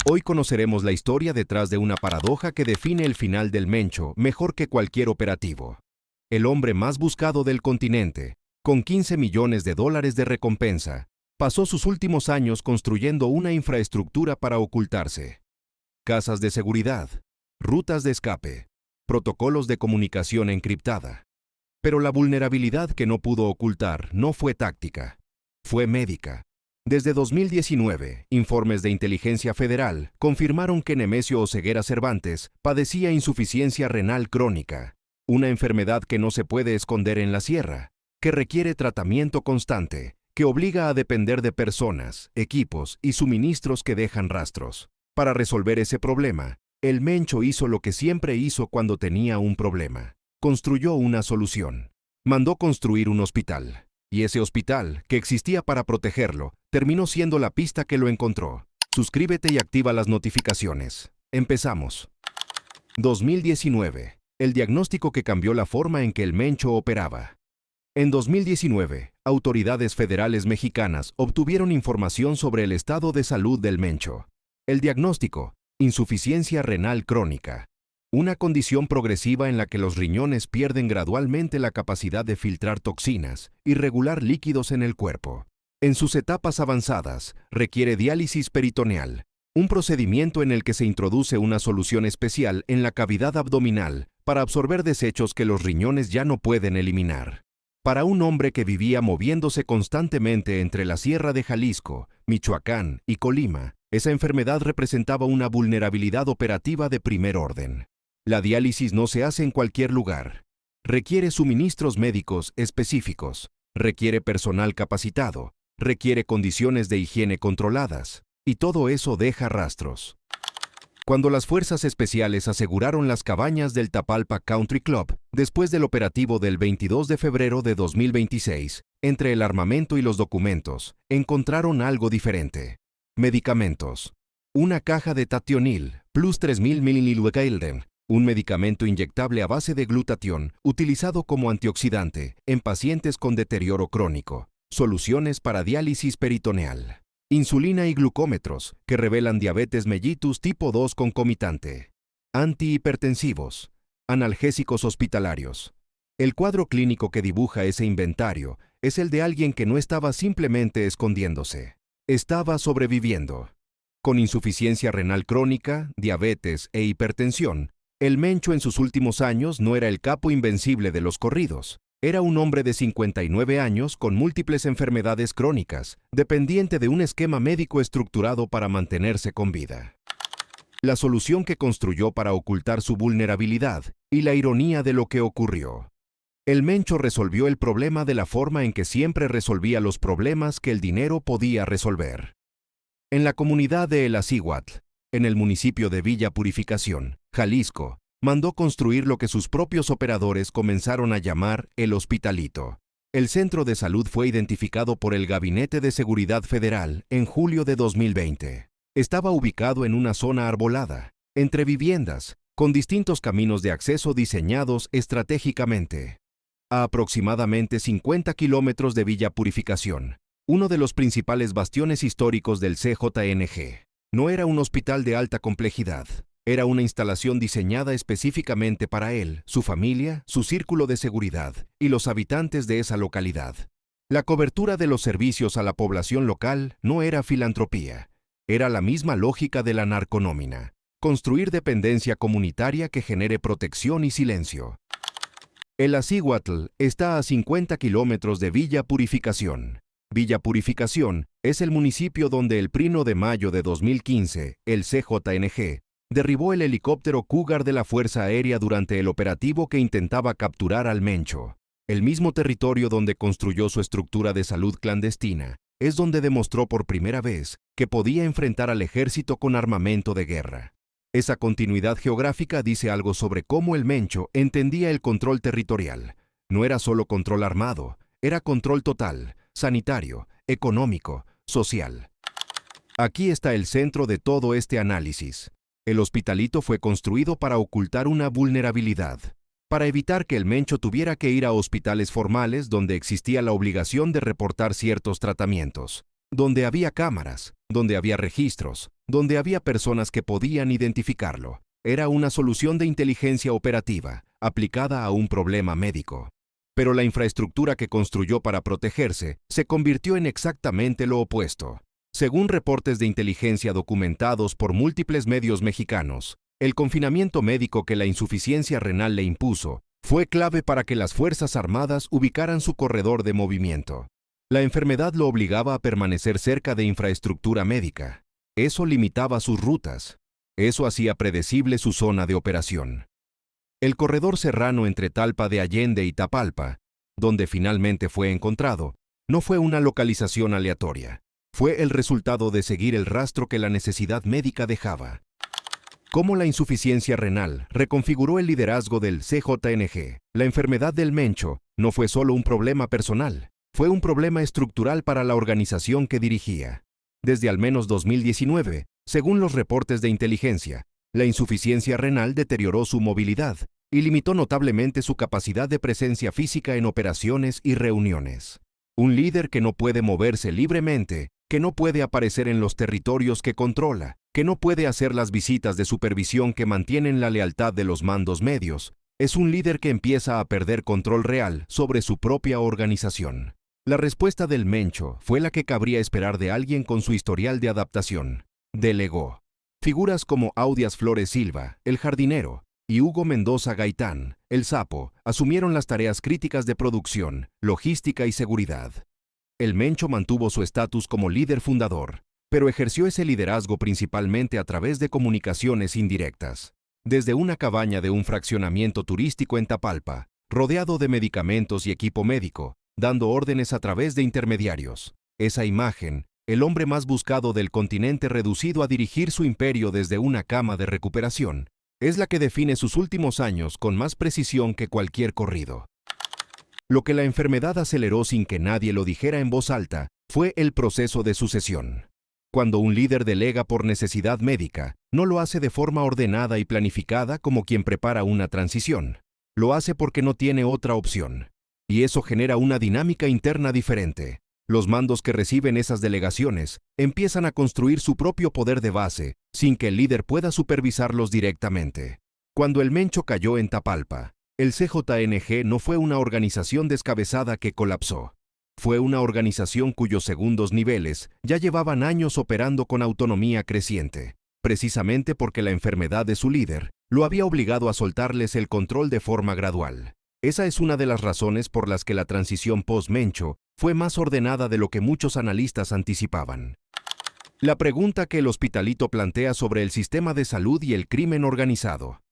Hoy conoceremos la historia detrás de una paradoja que define el final del Mencho mejor que cualquier operativo. El hombre más buscado del continente, con 15 millones de dólares de recompensa, pasó sus últimos años construyendo una infraestructura para ocultarse. Casas de seguridad, rutas de escape, protocolos de comunicación encriptada. Pero la vulnerabilidad que no pudo ocultar no fue táctica, fue médica. Desde 2019, informes de inteligencia federal confirmaron que Nemesio Oseguera Cervantes padecía insuficiencia renal crónica, una enfermedad que no se puede esconder en la sierra, que requiere tratamiento constante, que obliga a depender de personas, equipos y suministros que dejan rastros. Para resolver ese problema, el Mencho hizo lo que siempre hizo cuando tenía un problema. Construyó una solución. Mandó construir un hospital. Y ese hospital, que existía para protegerlo, terminó siendo la pista que lo encontró. Suscríbete y activa las notificaciones. Empezamos. 2019. El diagnóstico que cambió la forma en que el Mencho operaba. En 2019, autoridades federales mexicanas obtuvieron información sobre el estado de salud del Mencho. El diagnóstico: insuficiencia renal crónica. Una condición progresiva en la que los riñones pierden gradualmente la capacidad de filtrar toxinas y regular líquidos en el cuerpo. En sus etapas avanzadas, requiere diálisis peritoneal, un procedimiento en el que se introduce una solución especial en la cavidad abdominal para absorber desechos que los riñones ya no pueden eliminar. Para un hombre que vivía moviéndose constantemente entre la Sierra de Jalisco, Michoacán y Colima, esa enfermedad representaba una vulnerabilidad operativa de primer orden. La diálisis no se hace en cualquier lugar. Requiere suministros médicos específicos, requiere personal capacitado, requiere condiciones de higiene controladas, y todo eso deja rastros. Cuando las fuerzas especiales aseguraron las cabañas del Tapalpa Country Club, después del operativo del 22 de febrero de 2026, entre el armamento y los documentos, encontraron algo diferente. Medicamentos. Una caja de Tationil, plus 3000 ml, un medicamento inyectable a base de glutatión, utilizado como antioxidante en pacientes con deterioro crónico. Soluciones para diálisis peritoneal. Insulina y glucómetros, que revelan diabetes mellitus tipo 2 concomitante. Antihipertensivos. Analgésicos hospitalarios. El cuadro clínico que dibuja ese inventario es el de alguien que no estaba simplemente escondiéndose. Estaba sobreviviendo. Con insuficiencia renal crónica, diabetes e hipertensión, el Mencho en sus últimos años no era el capo invencible de los corridos. Era un hombre de 59 años con múltiples enfermedades crónicas, dependiente de un esquema médico estructurado para mantenerse con vida. La solución que construyó para ocultar su vulnerabilidad y la ironía de lo que ocurrió. El Mencho resolvió el problema de la forma en que siempre resolvía los problemas que el dinero podía resolver. En la comunidad de El Acíhuatl, en el municipio de Villa Purificación, Jalisco, mandó construir lo que sus propios operadores comenzaron a llamar el Hospitalito. El centro de salud fue identificado por el Gabinete de Seguridad Federal en julio de 2020. Estaba ubicado en una zona arbolada, entre viviendas, con distintos caminos de acceso diseñados estratégicamente. A aproximadamente 50 kilómetros de Villa Purificación, uno de los principales bastiones históricos del CJNG. No era un hospital de alta complejidad. Era una instalación diseñada específicamente para él, su familia, su círculo de seguridad y los habitantes de esa localidad. La cobertura de los servicios a la población local no era filantropía. Era la misma lógica de la narconómina. Construir dependencia comunitaria que genere protección y silencio. El Acíhuatl está a 50 kilómetros de Villa Purificación. Villa Purificación es el municipio donde el 1 de mayo de 2015, el CJNG, derribó el helicóptero Cougar de la Fuerza Aérea durante el operativo que intentaba capturar al Mencho. El mismo territorio donde construyó su estructura de salud clandestina es donde demostró por primera vez que podía enfrentar al ejército con armamento de guerra. Esa continuidad geográfica dice algo sobre cómo el Mencho entendía el control territorial. No era solo control armado, era control total, sanitario, económico, social. Aquí está el centro de todo este análisis. El Hospitalito fue construido para ocultar una vulnerabilidad, para evitar que el Mencho tuviera que ir a hospitales formales donde existía la obligación de reportar ciertos tratamientos, donde había cámaras, donde había registros, donde había personas que podían identificarlo. Era una solución de inteligencia operativa, aplicada a un problema médico. Pero la infraestructura que construyó para protegerse se convirtió en exactamente lo opuesto. Según reportes de inteligencia documentados por múltiples medios mexicanos, el confinamiento médico que la insuficiencia renal le impuso fue clave para que las Fuerzas Armadas ubicaran su corredor de movimiento. La enfermedad lo obligaba a permanecer cerca de infraestructura médica. Eso limitaba sus rutas. Eso hacía predecible su zona de operación. El corredor serrano entre Talpa de Allende y Tapalpa, donde finalmente fue encontrado, no fue una localización aleatoria. Fue el resultado de seguir el rastro que la necesidad médica dejaba. Cómo la insuficiencia renal reconfiguró el liderazgo del CJNG. La enfermedad del Mencho no fue solo un problema personal, fue un problema estructural para la organización que dirigía. Desde al menos 2019, según los reportes de inteligencia, la insuficiencia renal deterioró su movilidad y limitó notablemente su capacidad de presencia física en operaciones y reuniones. Un líder que no puede moverse libremente, que no puede aparecer en los territorios que controla, que no puede hacer las visitas de supervisión que mantienen la lealtad de los mandos medios, es un líder que empieza a perder control real sobre su propia organización. La respuesta del Mencho fue la que cabría esperar de alguien con su historial de adaptación. Delegó. Figuras como Audias Flores Silva, el jardinero, y Hugo Mendoza Gaitán, el sapo, asumieron las tareas críticas de producción, logística y seguridad. El Mencho mantuvo su estatus como líder fundador, pero ejerció ese liderazgo principalmente a través de comunicaciones indirectas. Desde una cabaña de un fraccionamiento turístico en Tapalpa, rodeado de medicamentos y equipo médico, dando órdenes a través de intermediarios. Esa imagen, el hombre más buscado del continente reducido a dirigir su imperio desde una cama de recuperación, es la que define sus últimos años con más precisión que cualquier corrido. Lo que la enfermedad aceleró sin que nadie lo dijera en voz alta fue el proceso de sucesión. Cuando un líder delega por necesidad médica, no lo hace de forma ordenada y planificada como quien prepara una transición. Lo hace porque no tiene otra opción. Y eso genera una dinámica interna diferente. Los mandos que reciben esas delegaciones empiezan a construir su propio poder de base, sin que el líder pueda supervisarlos directamente. Cuando el Mencho cayó en Tapalpa, el CJNG no fue una organización descabezada que colapsó. Fue una organización cuyos segundos niveles ya llevaban años operando con autonomía creciente, precisamente porque la enfermedad de su líder lo había obligado a soltarles el control de forma gradual. Esa es una de las razones por las que la transición post-Mencho fue más ordenada de lo que muchos analistas anticipaban. La pregunta que el Hospitalito plantea sobre el sistema de salud y el crimen organizado.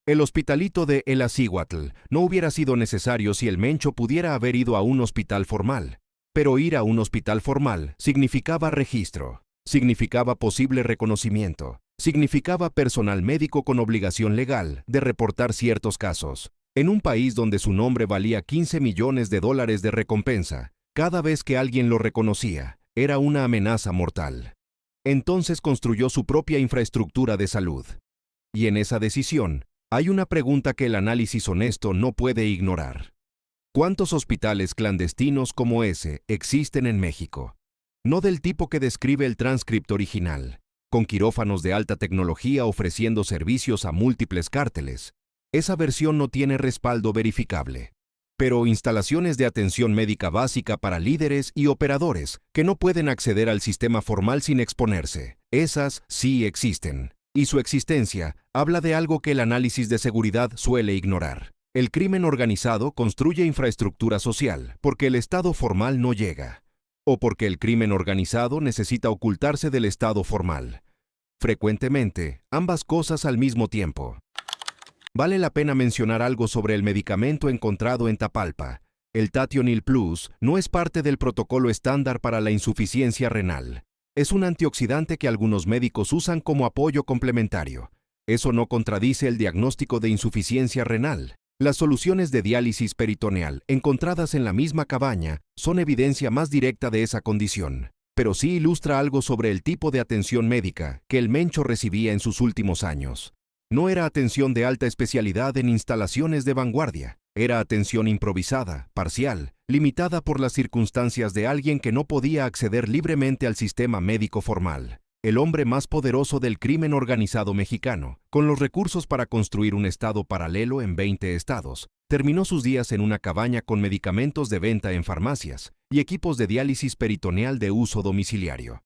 El Hospitalito de El Acíhuatl no hubiera sido necesario si el Mencho pudiera haber ido a un hospital formal. Pero ir a un hospital formal significaba registro, significaba posible reconocimiento, significaba personal médico con obligación legal de reportar ciertos casos. En un país donde su nombre valía $15 millones de recompensa, cada vez que alguien lo reconocía, era una amenaza mortal. Entonces construyó su propia infraestructura de salud. Y en esa decisión, hay una pregunta que el análisis honesto no puede ignorar. ¿Cuántos hospitales clandestinos como ese existen en México? No del tipo que describe el transcripto original, con quirófanos de alta tecnología ofreciendo servicios a múltiples cárteles. Esa versión no tiene respaldo verificable. Pero instalaciones de atención médica básica para líderes y operadores que no pueden acceder al sistema formal sin exponerse, esas sí existen. Y su existencia habla de algo que el análisis de seguridad suele ignorar. El crimen organizado construye infraestructura social porque el Estado formal no llega, o porque el crimen organizado necesita ocultarse del Estado formal. Frecuentemente, ambas cosas al mismo tiempo. Vale la pena mencionar algo sobre el medicamento encontrado en Tapalpa. El Tationil Plus no es parte del protocolo estándar para la insuficiencia renal. Es un antioxidante que algunos médicos usan como apoyo complementario. Eso no contradice el diagnóstico de insuficiencia renal. Las soluciones de diálisis peritoneal encontradas en la misma cabaña son evidencia más directa de esa condición, pero sí ilustra algo sobre el tipo de atención médica que el Mencho recibía en sus últimos años. No era atención de alta especialidad en instalaciones de vanguardia, era atención improvisada, parcial, limitada por las circunstancias de alguien que no podía acceder libremente al sistema médico formal. el hombre más poderoso del crimen organizado mexicano, con los recursos para construir un estado paralelo en 20 estados, terminó sus días en una cabaña con medicamentos de venta en farmacias y equipos de diálisis peritoneal de uso domiciliario.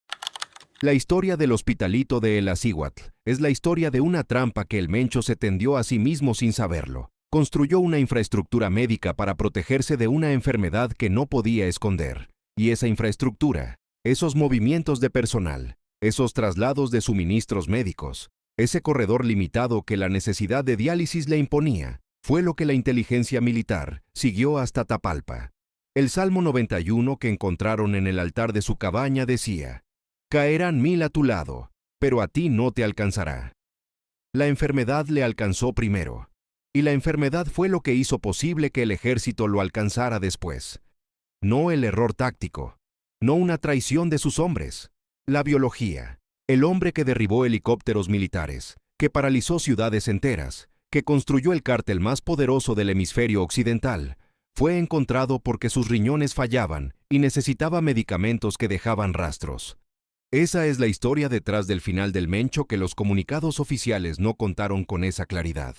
La historia del hospitalito de El Acíhuatl es la historia de una trampa que el Mencho se tendió a sí mismo sin saberlo. Construyó una infraestructura médica para protegerse de una enfermedad que no podía esconder. Y esa infraestructura, esos movimientos de personal, esos traslados de suministros médicos, ese corredor limitado que la necesidad de diálisis le imponía, fue lo que la inteligencia militar siguió hasta Tapalpa. El Salmo 91 que encontraron en el altar de su cabaña decía: «Caerán 1000 a tu lado, pero a ti no te alcanzará». La enfermedad le alcanzó primero, y la enfermedad fue lo que hizo posible que el ejército lo alcanzara después. No el error táctico, no una traición de sus hombres. La biología, el hombre que derribó helicópteros militares, que paralizó ciudades enteras, que construyó el cártel más poderoso del hemisferio occidental, fue encontrado porque sus riñones fallaban y necesitaba medicamentos que dejaban rastros. Esa es la historia detrás del final del Mencho que los comunicados oficiales no contaron con esa claridad.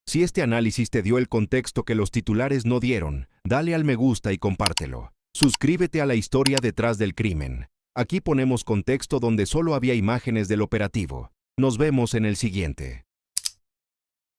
Si este análisis te dio el contexto que los titulares no dieron, dale al me gusta y compártelo. Suscríbete a La Historia Detrás del Crimen. Aquí ponemos contexto donde solo había imágenes del operativo. Nos vemos en el siguiente.